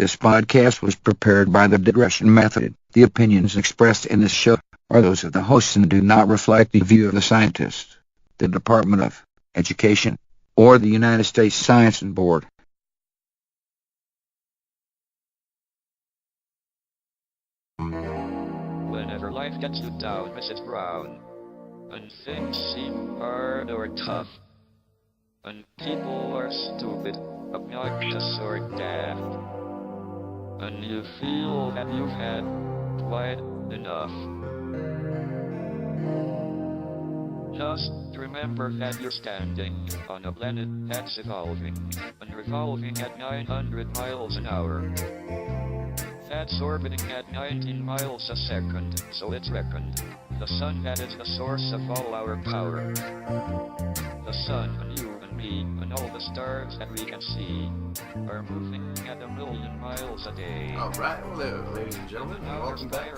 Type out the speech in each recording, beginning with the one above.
This podcast was prepared by the Digression Method. The opinions expressed in this show are those of the hosts and do not reflect the view of the scientists, the Department of Education, or the United States Science Board. Whenever life gets you down, Mrs. Brown, and things seem hard or tough, and people are stupid, obnoxious, or daft, and you feel that you've had quite enough. Just remember that you're standing on a planet that's evolving and revolving at 900 miles an hour. That's orbiting at 19 miles a second, so it's reckoned. The sun that is the source of all our power. The sun and you and me and all the stars that we can see are moving at 1,000,000 miles a day. Alright, hello ladies and gentlemen, and welcome back.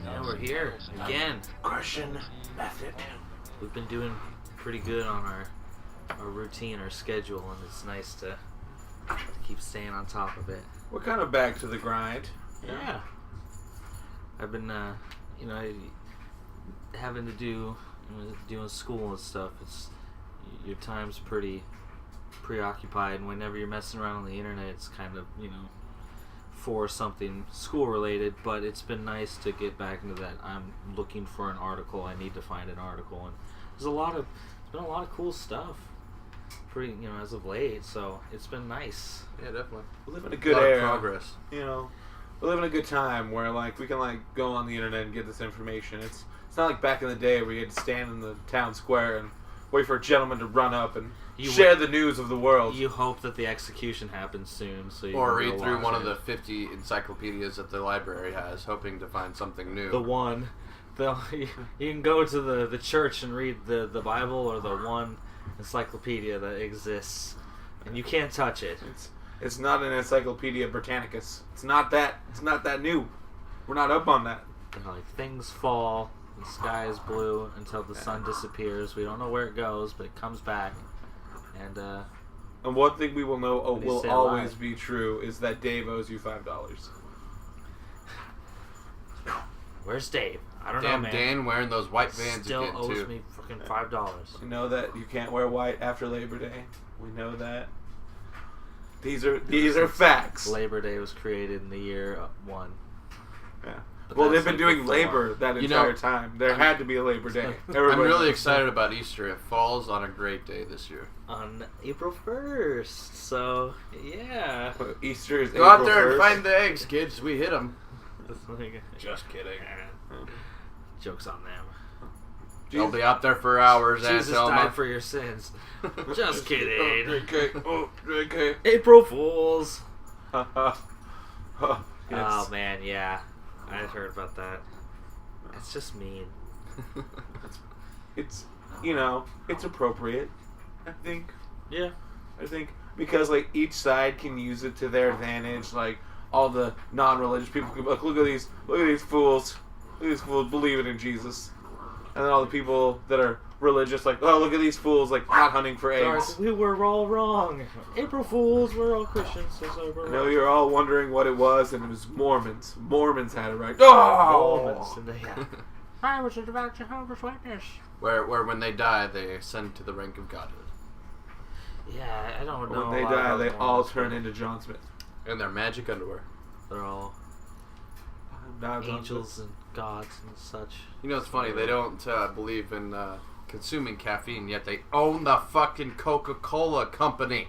Yeah, we're here again. Digression Method. We've been doing pretty good on our routine, our schedule, and it's nice to keep staying on top of it. We're kind of back to the grind. Yeah. I've been, having to doing school and stuff. It's your time's pretty preoccupied, and whenever you're messing around on the internet, it's kind of for something school related. But it's been nice to get back into that. I'm looking for an article. I need to find an article, and there's been a lot of cool stuff. Pretty, as of late, so it's been nice. Yeah, definitely. We live in a good era. Progress. We live in a good time where we can go on the internet and get this information. It's not like back in the day where you had to stand in the town square and wait for a gentleman to run up and share the news of the world. You hope that the execution happens soon, so you or can read through one it. of the 50 encyclopedias that the library has, hoping to find something new. The one. You can go to the church and read the Bible or the one encyclopedia that exists, and you can't touch it. It's not an Encyclopedia Britannicus. It's not that new. We're not up on that. Things fall, the sky is blue until the sun disappears. We don't know where it goes, but it comes back. And one thing we will know will always alive. be true is that Dave owes you $5. Where's Dave? I don't Damn know, man. Dan wearing those white Vans Still again, owes too. me fucking $5. You know that you can't wear white after Labor Day. We know that. These are facts. Labor Day was created in the year 1. Yeah. But Well, they've that's been doing before. labor that entire time. There had to be a Labor Day. I'm Everybody really knows. excited about Easter. It falls on a great day this year. On April 1st, so yeah. Easter is Go April out there 1st. and find the eggs, kids. We hit them. Just kidding. Joke's on them. They'll be out there for hours. Jesus and tell died them for your sins. Just kidding. Drink cake. Oh, drink cake. April Fools. Yes. Oh man, yeah. I heard about that. It's just mean. It's it's appropriate. I think Yeah. because each side can use it to their advantage. All the non-religious people can look at these fools. Look at these fools believing in Jesus. And then all the people that are religious, oh, look at these fools, not hunting for eggs. We were all wrong. April Fools, we're all Christians. So we're I know wrong. you're all wondering what it was, and it was Mormons. Mormons had it right. Oh! Mormons, and yeah. I was about Jehovah's Witness. where when they die, they ascend to the rank of godhood. Yeah, I don't know. When they a lot die, about they all Mormons, turn but into John Smith. In their magic underwear. They're all angels and gods and such. It's funny. They don't believe in consuming caffeine, yet they own the fucking Coca-Cola company.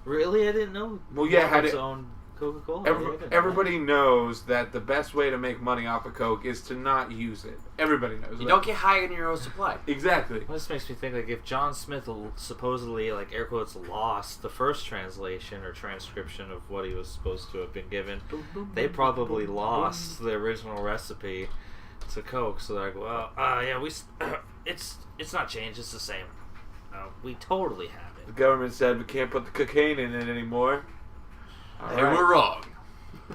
Really? I didn't know. Well, yeah, had Mormons it- own Coca-Cola. Everybody knows that the best way to make money off of Coke is to not use it. Everybody knows You that. don't get high in your own supply. Exactly. Well, this makes me think if John Smith supposedly air quotes lost the first translation or transcription of what he was supposed to have been given, they probably lost the original recipe to Coke. So they're it's not changed. It's the same. We totally have The it. government said we can't put the cocaine in it anymore. All They right. were wrong.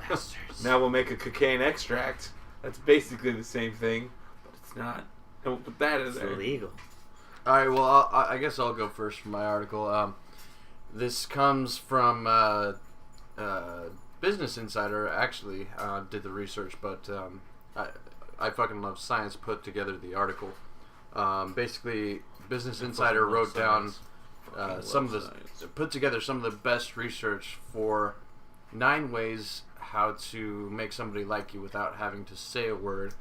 Bastards. Now we'll make a cocaine extract. That's basically the same thing, but it's not. And we'll put that in It's there. illegal. All right. Well, I guess I'll go first for my article. This comes from Business Insider actually did the research, but I fucking love Science put together the article. Basically, Business Insider wrote down put together some of the best research for 9 ways how to make somebody like you without having to say a word.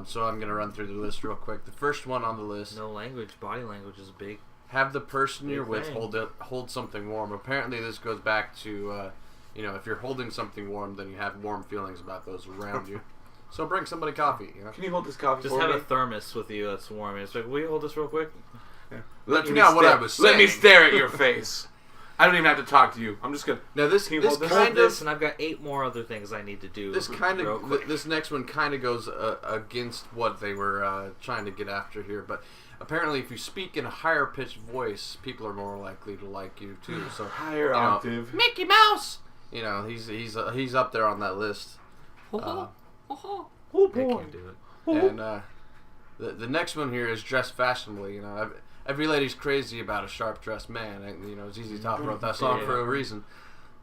So I'm gonna run through the list real quick. The first one on the list: no language, body language is big. Have the person Big you're with thing. hold something warm. Apparently, this goes back to if you're holding something warm, then you have warm feelings about those around you. So bring somebody coffee. Can you hold this coffee Just for have me? a thermos with you that's warm. It's like, will you hold this real quick? Let me not what stare- I was Let me saying. stare at your face. I don't even have to talk to you. I'm just gonna. Now this Can you this hold this? kind Hold this, of and I've got 8 more other things I need to do. this kind real of quick. this next one kind of goes against what they were trying to get after here, but apparently if you speak in a higher pitched voice, people are more likely to like you too. So Higher octave. Mickey Mouse. He's up there on that list. Oh I boy. can't do it. And the next one here is dress fashionably. Every lady's crazy about a sharp dressed man. ZZ Top wrote that song for a reason.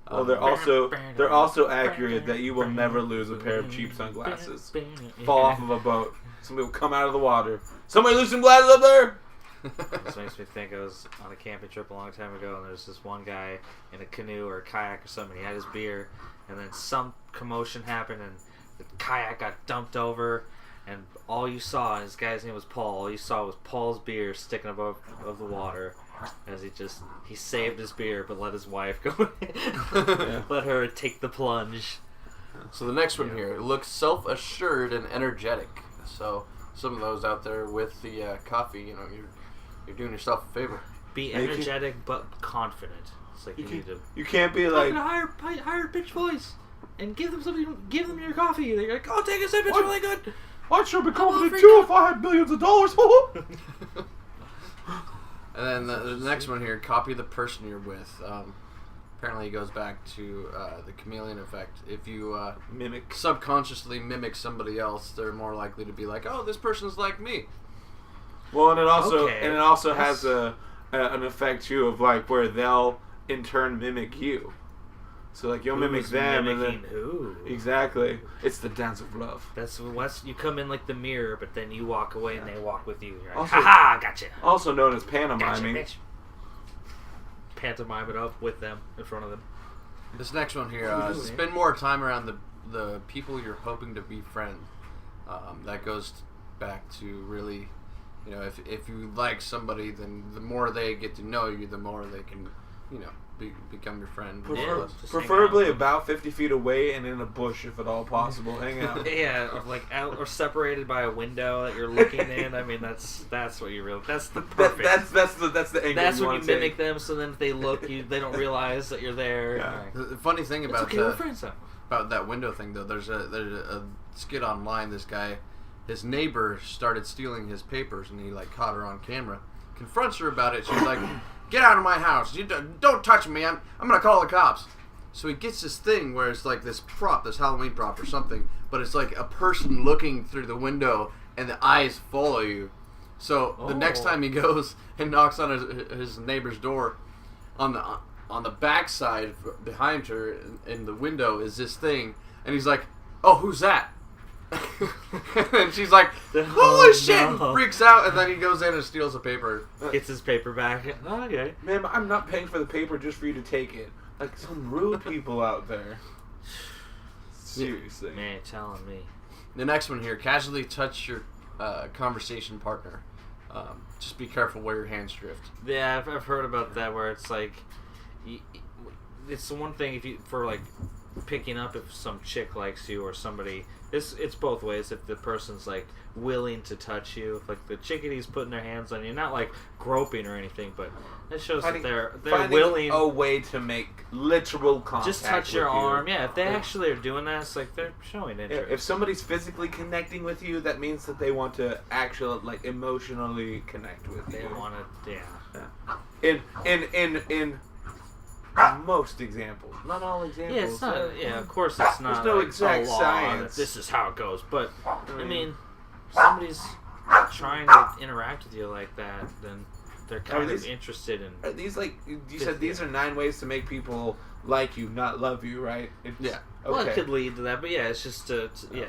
Well, they're also accurate that you will never lose a pair of cheap sunglasses. Fall off of a boat. Somebody will come out of the water. Somebody lose some glasses up there. This makes me think I was on a camping trip a long time ago, and there's this one guy in a canoe or a kayak or something. He had his beer, and then some commotion happened, and the kayak got dumped over, and all you saw, his guy's name was Paul, all you saw was Paul's beer sticking above the water as he saved his beer but let his wife go let her take the plunge. So the next one here looks self-assured and energetic. So some of those out there with the coffee, you're doing yourself a favor. Be energetic but confident. It's like You can't be talk like. in a higher pitched voice and give them something. Give them your coffee. They're like, "Oh, take a sip. It's really good." I should be confident freak too out. if I had millions of dollars. And then the next one here, copy the person you're with. Apparently it goes back to the chameleon effect. If you Mimic. subconsciously mimic somebody else, they're more likely to be like, oh, this person's like me. Well, and it also Okay. has an effect too of like where they'll in turn mimic you. So like you'll mimic Who's them, mimicking and then who? exactly, it's the dance of love. That's you come in like the mirror, but then you walk away and they walk with you. You're like, Also- ha, gotcha. Also known as Gotcha, pantomiming. bitch. Pantomime it up with them in front of them. This next one here, Ooh. spend more time around the people you're hoping to befriend. That goes back to really, if you like somebody, then the more they get to know you, the more they can, become your friend. Preferably about 50 feet away and in a bush if at all possible. Hang out. Yeah, or like out or separated by a window that you're looking in. I mean, that's what you really. That's the perfect. That's the angle. That's you when wanna you take. mimic them, so then if they look, they don't realize that you're there. Yeah. Like, The funny thing it's about okay, we're friends though. about that window thing though, there's a skit online. This guy, his neighbor started stealing his papers, and he caught her on camera, confronts her about it. She's like, "Get out of my house! You don't touch me! I'm gonna call the cops." So he gets this thing where it's like this prop, this Halloween prop or something, but it's like a person looking through the window, and the eyes follow you. So the next time he goes and knocks on his neighbor's door, on the back side behind her in the window is this thing, and he's like, "Oh, who's that?" And she's like, "Holy shit!" no. Freaks out, and then he goes in and steals a paper. Gets his paper back. Oh, okay. Ma'am, I'm not paying for the paper just for you to take it. Like some rude people out there. Seriously. Man, telling me. The next one here, casually touch your conversation partner. Just be careful where your hands drift. Yeah, I've heard about that where it's like, it's the one thing if you for like picking up if some chick likes you or somebody. It's both ways. If the person's like willing to touch you, if like the chickadee's putting their hands on you, not like groping or anything, but it shows that they're finding willing. a way to make literal contact. Just touch your with you. arm. Yeah, if they actually are doing that, it's like they're showing interest. If somebody's physically connecting with you, that means that they want to actually emotionally connect with they you. want to, In most examples, not all examples. Yeah, it's not. Yeah, of course it's not. There's no like, exact a law science. that this is how it goes. But I mean, if somebody's trying to interact with you like that, then they're kind of interested in. Are these you said these are 9 ways to make people like you, not love you, right? Yeah. Well, it Okay. could lead to that, but yeah, it's just yeah,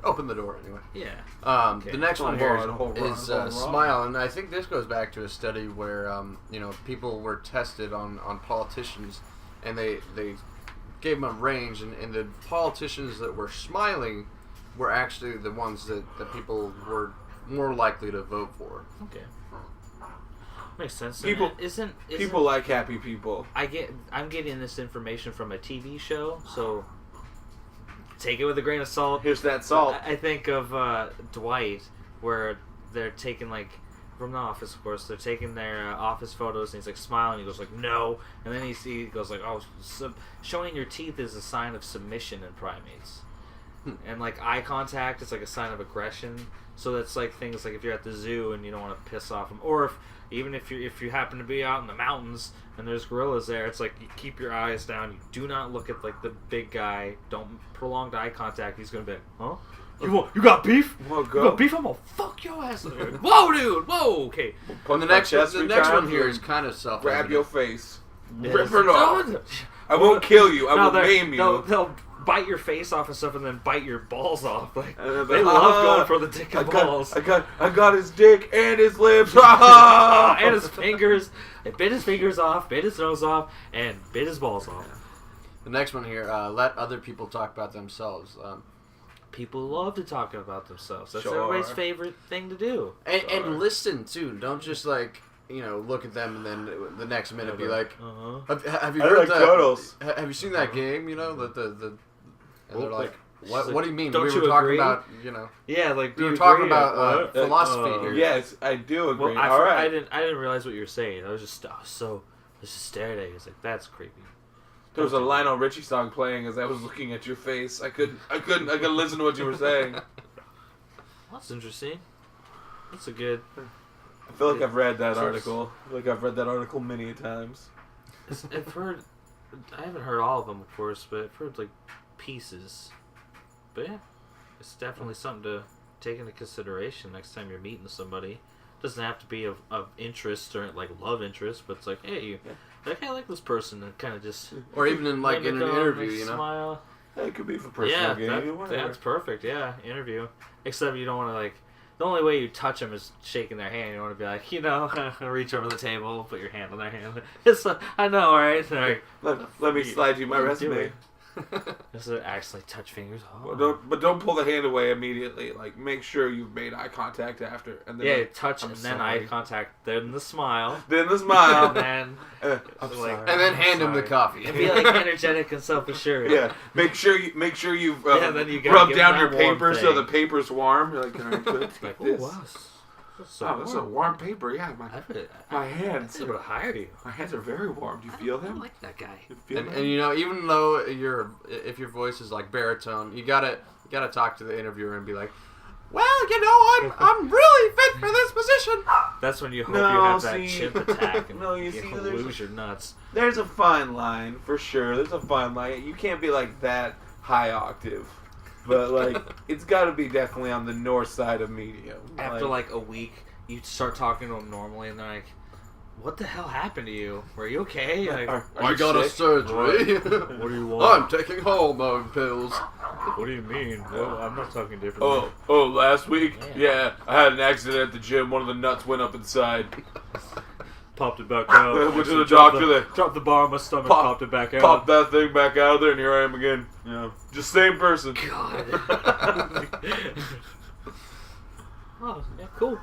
Open the door anyway. yeah. The next one here is hold on. smile, and I think this goes back to a study where people were tested on politicians, and they gave them a range, and the politicians that were smiling were actually the ones that people were more likely to vote for. Okay. Makes sense. People- isn't People like happy people. I'm getting this information from a TV show, so take it with a grain of salt. Here's that salt. I think of Dwight, where they're taking from the office, of course. They're taking their office photos, and he's smiling. He goes no, and then he goes oh, showing your teeth is a sign of submission in primates, and eye contact is a sign of aggression. So that's things if you're at the zoo and you don't want to piss off them, or if you happen to be out in the mountains and there's gorillas there, it's you keep your eyes down. You do not look at the big guy. Don't prolonged eye contact. He's gonna be huh? You got beef? Well, You go. got beef? I'm gonna fuck your ass. Whoa, dude. Whoa. Okay. And the my next chest the three next one times here and is kind of self. Grab your face. Yes. Rip it off. I won't kill you. I will maim you. They'll bite your face off and stuff, and then bite your balls off. they'll be They like, love going for the dick and I balls. got his dick and his lips. And his fingers. They bit his fingers off, bit his nose off, and bit his balls off. The next one here, let other people talk about themselves. People love to talk about themselves. That's Sure. everybody's favorite thing to do. And listen too. Don't just look at them and then the next minute be like, Uh-huh. have you I heard like that? cuddles. Have you seen that game? And they're like, what do you mean? Don't We you were talking agree? about Yeah, we do were you talking agree? about What? philosophy here. Yes, I do agree. Well, All right. I didn't realize what you were saying. I was just staring at you. It's that's creepy. There was a Lionel Richie song playing as I was looking at your face. I couldn't listen to what you were saying. That's interesting. That's a good. I feel like I've read that So- article. I feel like I've read that article many a times. I've heard. I haven't heard all of them, of course, but I've heard pieces. But yeah, it's definitely something to take into consideration next time you're meeting somebody. Doesn't have to be of interest or love interest, but it's hey, hey, I like this person, and kind of just Or even in in an mimic 'em, interview, you know. smile. It could be for personal gain. Whatever. That's perfect. Yeah, interview. Except you don't want to the only way you touch them is shaking their hand. You don't want to be reach over the table, put your hand on their hand. It's I know, right? Let me slide you my What are you resume. doing? This is actually touch fingers. Oh. But don't pull the hand away immediately. Make sure you've made eye contact after, and then Yeah, touch I'm and then sorry. eye contact, then the smile, Then the smile. and then I'm like- sorry. And then hand him the Sorry. coffee. and be energetic and self-assured. Yeah, make sure you've Yeah, then you gotta rubbed give down them your that warm paper so thing. the paper's warm. You're like, all right, good. Like, oh this. wow, that's so Oh, this is a warm paper. Yeah, my I hands. able to hire you. My hands are very warm. Do you feel I them? like that guy. You feel And them? even though if your voice is baritone, you gotta talk to the interviewer and be like, well, I'm really fit for this position. That's when you hope No, you have that see- chimp attack and No, you you see, lose there's- your nuts. There's a fine line for sure. There's a fine line. You can't be that high octave, but it's got to be definitely on the north side of medium. After a week, you start talking to them normally, and they're like, "What the hell happened to you? Were you okay?" Are I you got a sick? surgery. What do you want? I'm taking hormone pills. What do you mean? Well, I'm not talking differently. Oh, last week? Yeah. Yeah, I had an accident at the gym. One of the nuts went up inside. Popped it back out. Went to the doctor. They Dropped the bar on my stomach. Pop- popped it back out. popped that thing back out of there, and here I am again. Yeah. Just same person. God. Oh, yeah, cool.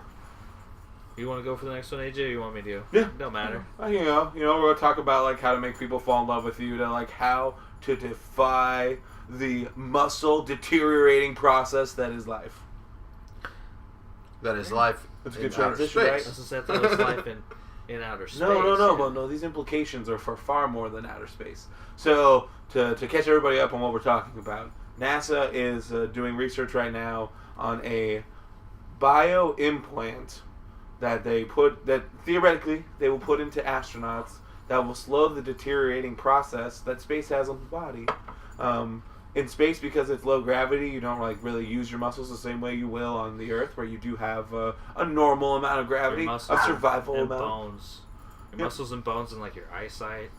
You want to go for the next one, AJ? Or you want me to? Yeah. Don't matter. You know, we're gonna talk about how to make people fall in love with you, to how to defy the muscle deteriorating process that is life. That is life. That's a in good outer transition, space. right? That's just that was life in outer space. No. But no, these implications are for far more than outer space. So to catch everybody up on what we're talking about, NASA is doing research right now on a bio implant that theoretically they will put into astronauts that will slow the deteriorating process that space has on the body. In space, because it's low gravity, you don't really use your muscles the same way you will on the Earth, where you do have a normal amount of gravity, Your a muscles survival and amount. bones. Your Yeah. muscles and bones and your eyesight.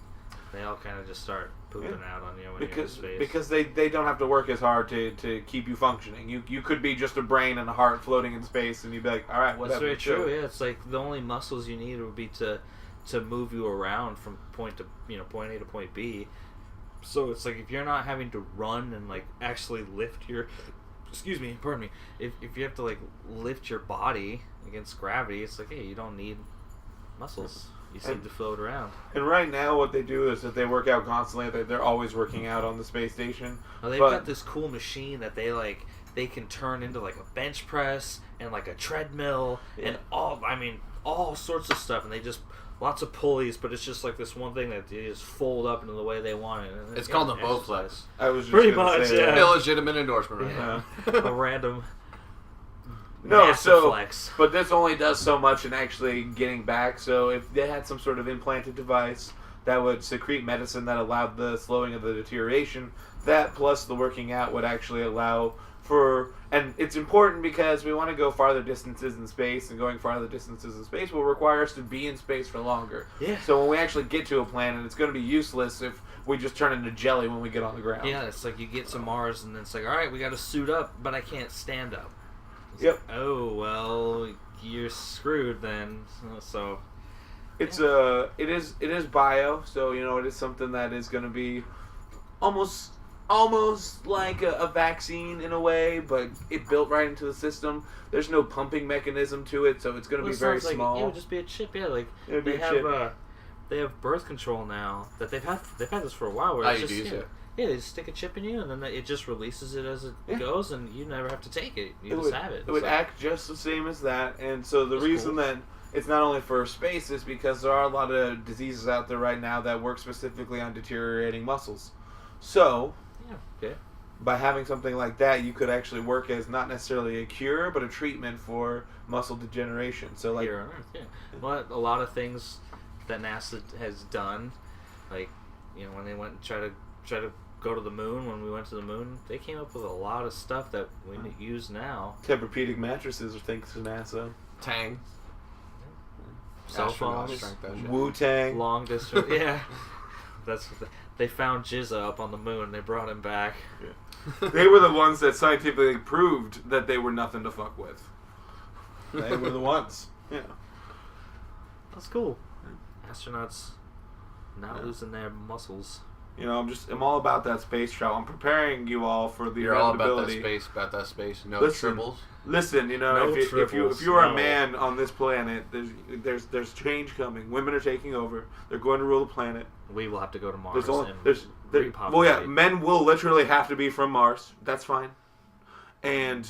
They all kind of just start pooping out on you when you're in space. Because they don't have to work as hard to keep you functioning. You could be just a brain and a heart floating in space, and you'd be like, all right, whatever. That's very true. Yeah, it's like the only muscles you need would be to move you around from point A to point B. So it's like if you're not having to run and like actually lift your, pardon me, if you have to like lift your body against gravity, it's like, hey, you don't need muscles. You seem to float around. And right now, what they do is that they work out constantly. They're always working out on the space station. Well, they've got this cool machine that they can turn into like a bench press and like a treadmill and all sorts of stuff. And they just lots of pulleys, but it's just like this one thing that they just fold up into the way they want it. And it's called the Bowflex. I was just pretty much, yeah. Illegitimate endorsement right now. A random. Flex. But this only does so much in actually getting back. So if they had some sort of implanted device that would secrete medicine that allowed the slowing of the deterioration, that plus the working out would actually allow for, and it's important because we want to go farther distances in space, and going farther distances in space will require us to be in space for longer. Yeah. So when we actually get to a planet, it's going to be useless if we just turn into jelly when we get on the ground. Yeah, it's like you get to Mars and it's like, all right, we got to suit up, but I can't stand up. Yep. Oh well, you're screwed then. So it is bio, so it is something that is going to be almost like a vaccine in a way, but it built right into the system. There's no pumping mechanism to it, so it's going to be very small. It would just be a chip, yeah. Like they have birth control now that they've had this for a while. Where it's just, yeah, they just stick a chip in you, and then it just releases it as it goes, and you never have to take it. You just have it. It would act just the same as that, and so the reason that it's not only for space is because there are a lot of diseases out there right now that work specifically on deteriorating muscles. So, by having something like that, you could actually work as not necessarily a cure, but a treatment for muscle degeneration. So, like here on Earth, well, a lot of things that NASA has done, like when they went and try to go to the moon, when we went to the moon, they came up with a lot of stuff that we use now. Tempur-Pedic mattresses are thanks to NASA. Tang. Cell phones. Wu-Tang. Long distance. Yeah. That's what they found Jizza up on the moon. They brought him back. Yeah. They were the ones that scientifically proved that they were nothing to fuck with. They were the ones. Yeah. That's cool. Astronauts not losing their muscles. I'm all about that space travel. I'm preparing you all for the You're all about that space. No tribbles. Listen, if you're a man on this planet, there's change coming. Women are taking over. They're going to rule the planet. We will have to go to Mars. Men will literally have to be from Mars. That's fine. And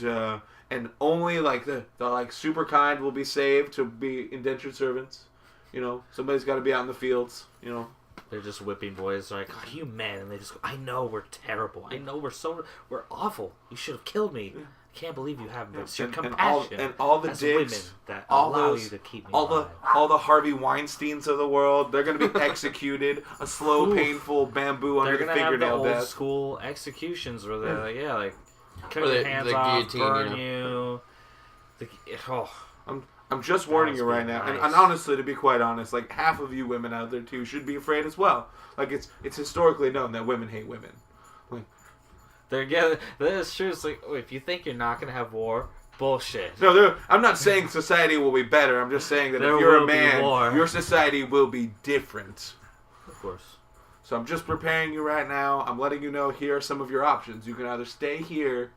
only like the like super kind will be saved to be indentured servants. Somebody's got to be out in the fields. They're just whipping boys. They're like, "Are you men?" And they just go, "I know we're terrible. I know we're awful. You should have killed me. I can't believe you haven't. It's your compassion and all the dicks that all allow those, you to keep me alive. All the Harvey Weinsteins of the world. They're going to be executed. A slow, painful bamboo under the fingernail death. They're going to have the old school executions where they're like, cut your hands off, burn you. I'm just warning you right now, and honestly, to be quite honest, like half of you women out there too should be afraid as well. Like it's historically known that women hate women. That's true. It's like if you think you're not gonna have war, bullshit. No, I'm not saying society will be better. I'm just saying that if you're a man, your society will be different. Of course. So I'm just preparing you right now. I'm letting you know here are some of your options. You can either stay here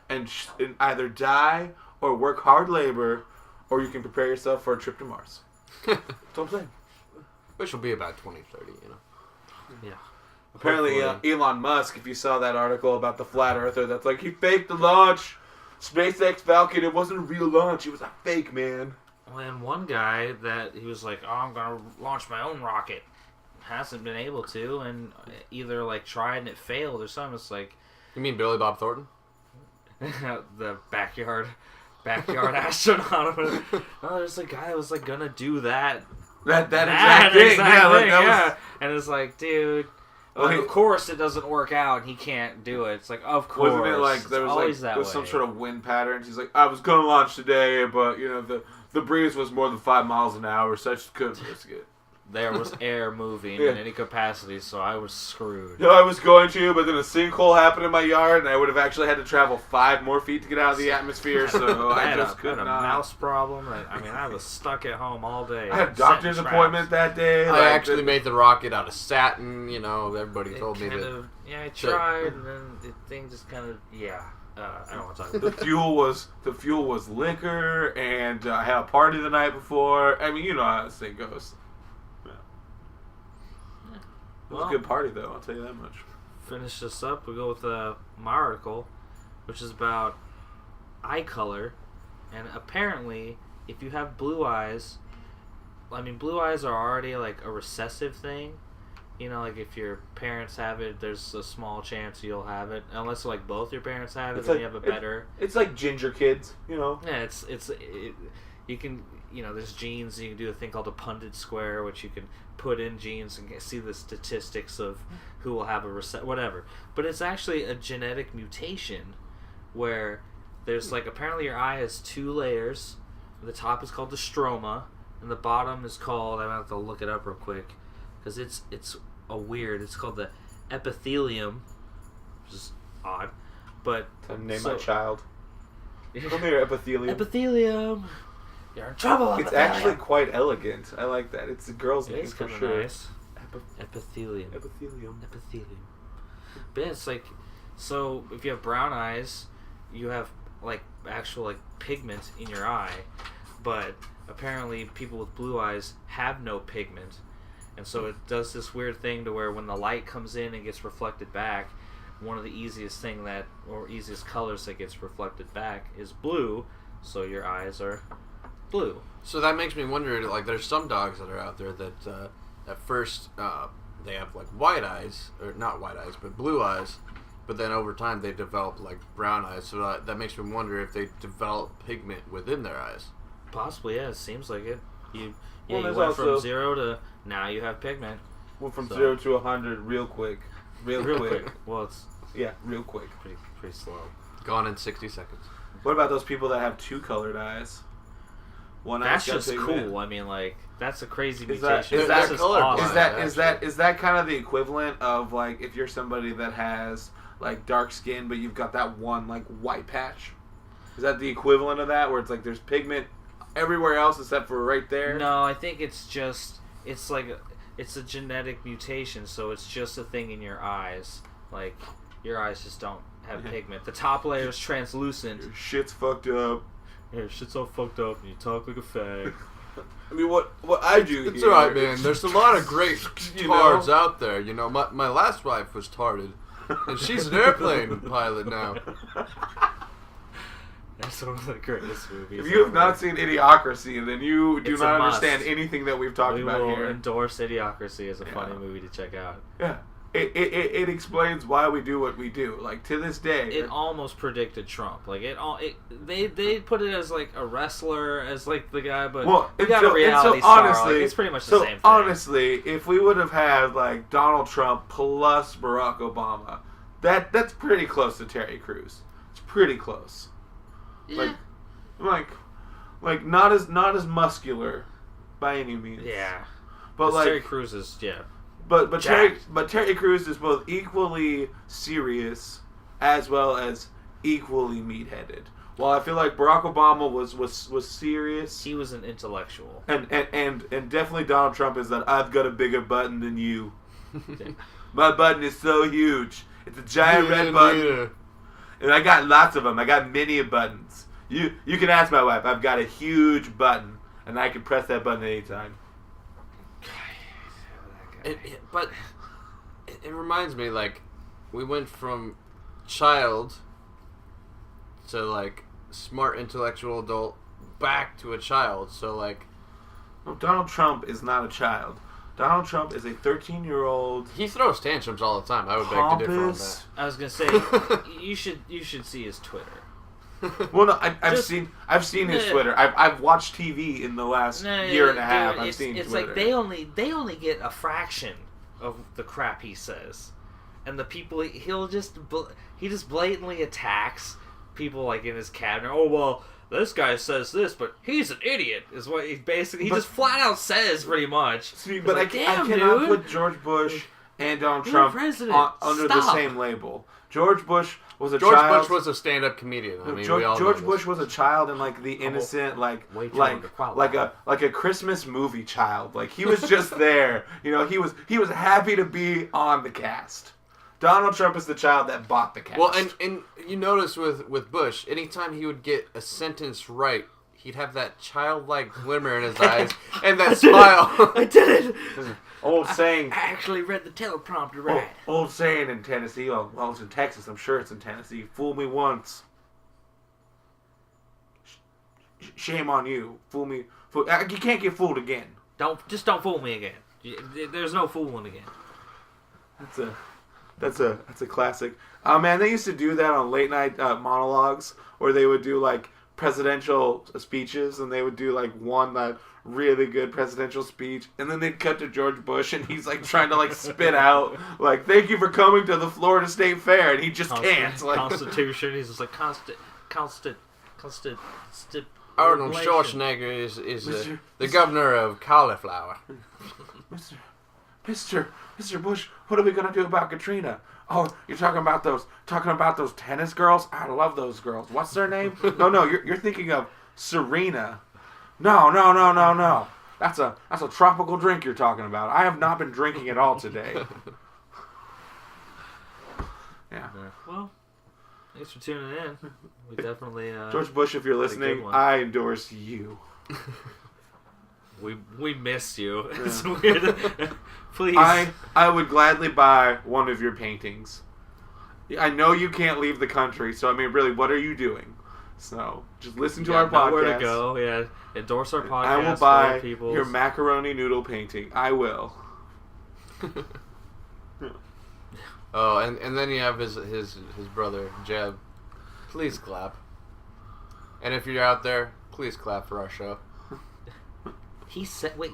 and either die or work hard labor. Or you can prepare yourself for a trip to Mars. That's what I'm saying. Which will be about 2030, Yeah. Apparently, Elon Musk, if you saw that article about the flat earther, that's like, he faked the launch. SpaceX Falcon, it wasn't a real launch. It was a fake, man. Well, and one guy that he was like, I'm going to launch my own rocket. Hasn't been able to, and either like tried and it failed or something. It's like... You mean Billy Bob Thornton? The backyard astronaut. There's a guy that was like gonna do that exact thing. Yeah. And it's like, dude, of course it doesn't work out. He can't do it. It's like, of course. Wasn't it like there was some sort of wind pattern? He's like, I was gonna launch today, but the breeze was more than 5 miles an hour, so I just couldn't risk it. there was air moving Yeah. in any capacity, so I was screwed. No, I was going to, but then a sinkhole happened in my yard, and I would have actually had to travel 5 more feet to get out of the atmosphere, so I just could had a not. mouse problem. I was stuck at home all day. I had a doctor's setting appointment traps. that day. I actually made the rocket out of satin. You know, everybody It told me kind that. of, yeah, I tried, and then the thing just kind of, I don't want to talk about The fuel was liquor, and I had a party the night before. I mean, you know how this thing goes. Yeah. It was Well, a good party, though. I'll tell you that much. Finish this up. We go with my article, which is about eye color, and apparently, if you have blue eyes, blue eyes are already like a recessive thing. You know, like if your parents have it, there's a small chance you'll have it. Unless like both your parents have it, It's then like- you have a better. It's like ginger kids, you know. Yeah, you can, there's genes. You can do a thing called a Punnett square, which you can put in genes and see the statistics of who will have a whatever. But it's actually a genetic mutation where there's like apparently your eye has 2 layers. The top is called the stroma, and the bottom is called. I'm gonna have to look it up real quick because it's it's called the epithelium, which is odd, but Name my child. Come here, epithelium. Epithelium. You're in trouble. It's actually quite elegant. I like that. It's a girl's name It's for kind of sure. nice. Epithelium. Epithelium. Epithelium. But yeah, it's like, so if you have brown eyes, you have like actual like pigment in your eye, but apparently people with blue eyes have no pigment, and so it does this weird thing to where when the light comes in and gets reflected back, one of the easiest colors that gets reflected back is blue, so your eyes are blue. So that makes me wonder, like, there's some dogs that are out there that at first they have like white eyes, or not white eyes, but blue eyes, but then over time they develop like brown eyes. So that makes me wonder if they develop pigment within their eyes. Possibly, yeah. It seems like it. You Well, went there's from also- 0 to now you have pigment. Went from So- 0 to 100 real quick. Real quick. Well, it's Yeah, real quick. pretty slow. Gone in 60 seconds. What about those people that have 2 colored eyes? One That's eye's got just pigment. cool. I mean, like that's a crazy Is that- mutation. is That's that just colorblind? awesome. Is that kind of the equivalent of like if you're somebody that has like dark skin but you've got that one like white patch? Is that the equivalent of that where it's like there's pigment everywhere else except for right there? No, I think it's a genetic mutation, so it's just a thing in your eyes. Like your eyes just don't have pigment. The top layer is translucent. Your shit's fucked up. Your shit's all fucked up, and you talk like a fag. I mean, what I do It's here... alright, man. There's a lot of great You tards know? out there. You know, my last wife was tarded, and she's an airplane pilot now. That's one of the greatest movies. If you have ever. not seen Idiocracy, then you do It's a not must. understand anything that we've talked we about will here. endorse Idiocracy as a Yeah. funny movie to check out. Yeah. It explains why we do what we do. Like, to this day... It almost predicted Trump. Like they put it as like a wrestler, as like the guy, but we got a reality star. Like, it's pretty much the same thing. Honestly, if we would have had like Donald Trump plus Barack Obama, that's pretty close to Terry Crews. It's pretty close. Yeah. Like not as muscular by any means. Yeah. But like Terry Crews is But jacked. Terry Crews is both equally serious as well as equally meat-headed. While I feel like Barack Obama was serious, he was an intellectual. and definitely Donald Trump is that I've got a bigger button than you. My button is so huge. It's a giant red button, and I got lots of them. I got many buttons. You can ask my wife. I've got a huge button, and I can press that button anytime. But it reminds me, like, we went from child to, like, smart intellectual adult back to a child. So, like... No, Donald Trump is not a child. Donald Trump is a 13-year-old... He throws tantrums all the time. I would beg to differ on that. I was gonna say you should see his Twitter. Well, no, I've seen his Twitter. I've watched TV in the last year and a half. Dude, I've seen it's Twitter. like they only get a fraction of the crap he says, and the people he just blatantly attacks people like in his cabinet. Oh well, this guy says this, but he's an idiot, is what he basically, he just flat out says, pretty much. See, but like, I cannot dude. put George Bush and Donald Trump under the same label. George Bush was a child. George Bush was a stand-up comedian. I mean, George Bush was a child and like the innocent, like a Christmas movie child. Like he was just there. You know, he was happy to be on the cast. Donald Trump is the child that bought the cast. Well, and you notice with Bush, anytime he would get a sentence right, he'd have that childlike glimmer in his eyes and that smile. I did it! Old saying. I actually read the teleprompter right. Old saying in Tennessee. Well, it's in Texas. I'm sure it's in Tennessee. Fool me once. Shame on you. Fool me. You can't get fooled again. Don't fool me again. There's no fooling again. That's a classic. Oh man, they used to do that on late night monologues, where they would do like presidential speeches, and they would do like one really good presidential speech, and then they'd cut to George Bush, and he's like trying to like spit out like, "Thank you for coming to the Florida State Fair," and he just can't. Like, Constitution. He's just like constant. Arnold Schwarzenegger is the governor of cauliflower. Mr. Bush, what are we gonna do about Katrina? Oh, you're talking about those tennis girls? I love those girls. What's their name? No, you're thinking of Serena. No. That's a tropical drink you're talking about. I have not been drinking at all today. Yeah. Well, thanks for tuning in. We definitely George Bush, if you're listening, I endorse you. We miss you. Yeah. It's weird. Please. I would gladly buy one of your paintings. I know you can't leave the country, so I mean, really, what are you doing? So just listen to our podcast. Where to go? Yeah, endorse our podcast. I will buy your macaroni noodle painting. I will. Oh, and then you have his brother Jeb. Please clap. And if you're out there, please clap for our show. He said, "Wait,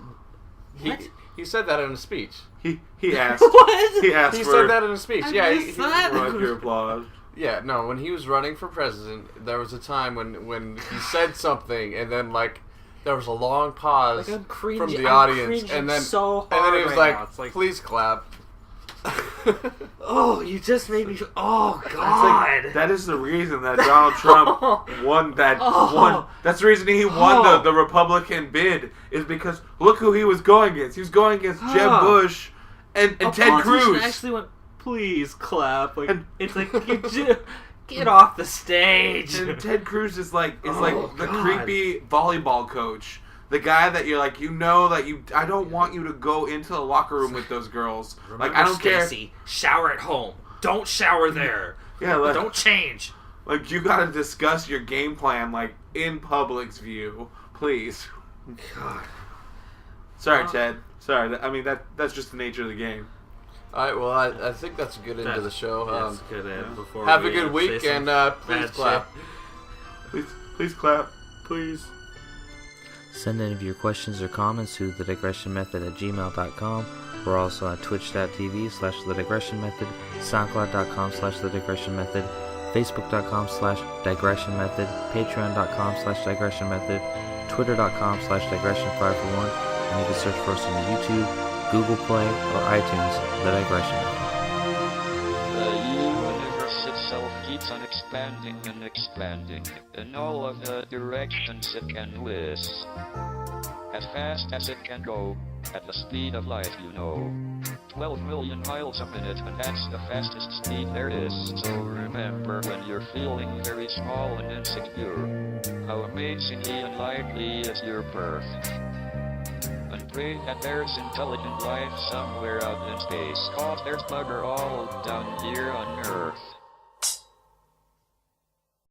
what?" He said that in a speech. He asked. What? He asked. He said that in a speech. He run your applause. Yeah, no. When he was running for president, there was a time when he said something, and then like there was a long pause from the audience, and then he was like, "Please clap." Oh, you just made me. Oh God! That is the reason that Donald Trump won that one. That's the reason he won the Republican bid, is because look who he was going against. He was going against Jeb Bush and Ted Cruz. Actually went, please clap. Like, it's like get off the stage. And Ted Cruz is like the creepy volleyball coach. The guy that you're like, I don't want you to go into the locker room with those girls. Remember, like, I don't Stacey, care. Shower at home. Don't shower there. Yeah, like, don't change. Like, you gotta discuss your game plan, like, in public's view. Please. God. Sorry, Ted. Sorry. I mean, that's just the nature of the game. All right, well, I think that's a good end to the show. That's a good end. Before have a good week, and please clap. Please clap. Please. Send any of your questions or comments to TheDigressionMethod@gmail.com. We're also on twitch.tv/TheDigressionMethod, SoundCloud.com/TheDigressionMethod, Facebook.com/DigressionMethod, Patreon.com/DigressionMethod, Twitter.com/Digression541, and you can search for us on YouTube, Google Play, or iTunes, The Digression Method. The universe itself keeps on expanding and expanding in all of the directions it can whiz. As fast as it can go, at the speed of light, 12 million miles a minute, and that's the fastest speed there is. So remember, when you're feeling very small and insecure, how amazingly unlikely is your birth. And pray that there's intelligent life somewhere out in space, 'cause there's bugger all down here on Earth.